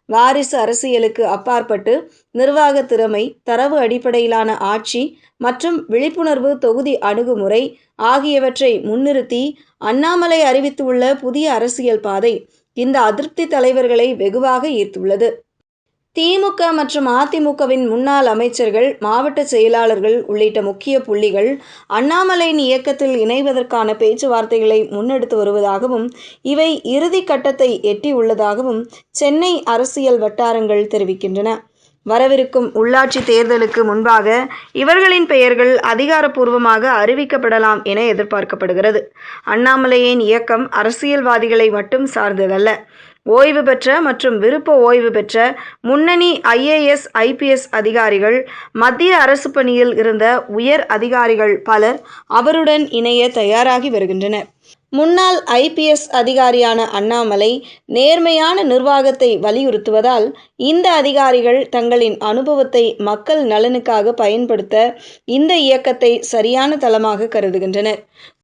வாரிசு அரசியலுக்கு அப்பாற்பட்டு நிர்வாக திறமை, தரவு அடிப்படையிலான ஆட்சி மற்றும் விழிப்புணர்வு தொகுதி அணுகுமுறை ஆகியவற்றை முன்னிறுத்தி அண்ணாமலை அறிவித்துள்ள புதிய அரசியல் பாதை இந்த அதிருப்தி தலைவர்களை வெகுவாக ஈர்த்துள்ளது. திமுக மற்றும் அதிமுகவின் முன்னாள் அமைச்சர்கள், மாவட்ட செயலாளர்கள் உள்ளிட்ட முக்கிய புள்ளிகள் அண்ணாமலையின் இயக்கத்தில் இணைவதற்கான பேச்சுவார்த்தைகளை முன்னெடுத்து வருவதாகவும், இவை இறுதி கட்டத்தை எட்டியுள்ளதாகவும் சென்னை அரசியல் வட்டாரங்கள் தெரிவிக்கின்றன. வரவிருக்கும் உள்ளாட்சி தேர்தலுக்கு முன்பாக இவர்களின் பெயர்கள் அதிகாரப்பூர்வமாக அறிவிக்கப்படலாம் என எதிர்பார்க்கப்படுகிறது. அண்ணாமலையின் இயக்கம் அரசியல்வாதிகளை மட்டும் சார்ந்ததல்ல. ஓய்வு பெற்ற மற்றும் விருப்ப ஓய்வு பெற்ற முன்னணி IAS, IPS அதிகாரிகள், மத்திய அரசு பணியில் இருந்த உயர் அதிகாரிகள் பலர் அவருடன் இணைய தயாராகி வருகின்றனர். முன்னாள் IPS அதிகாரியான அண்ணாமலை நேர்மையான நிர்வாகத்தை வலியுறுத்துவதால் இந்த அதிகாரிகள் தங்களின் அனுபவத்தை மக்கள் நலனுக்காக பயன்படுத்த இந்த இயக்கத்தை சரியான தளமாக கருதுகின்றனர்.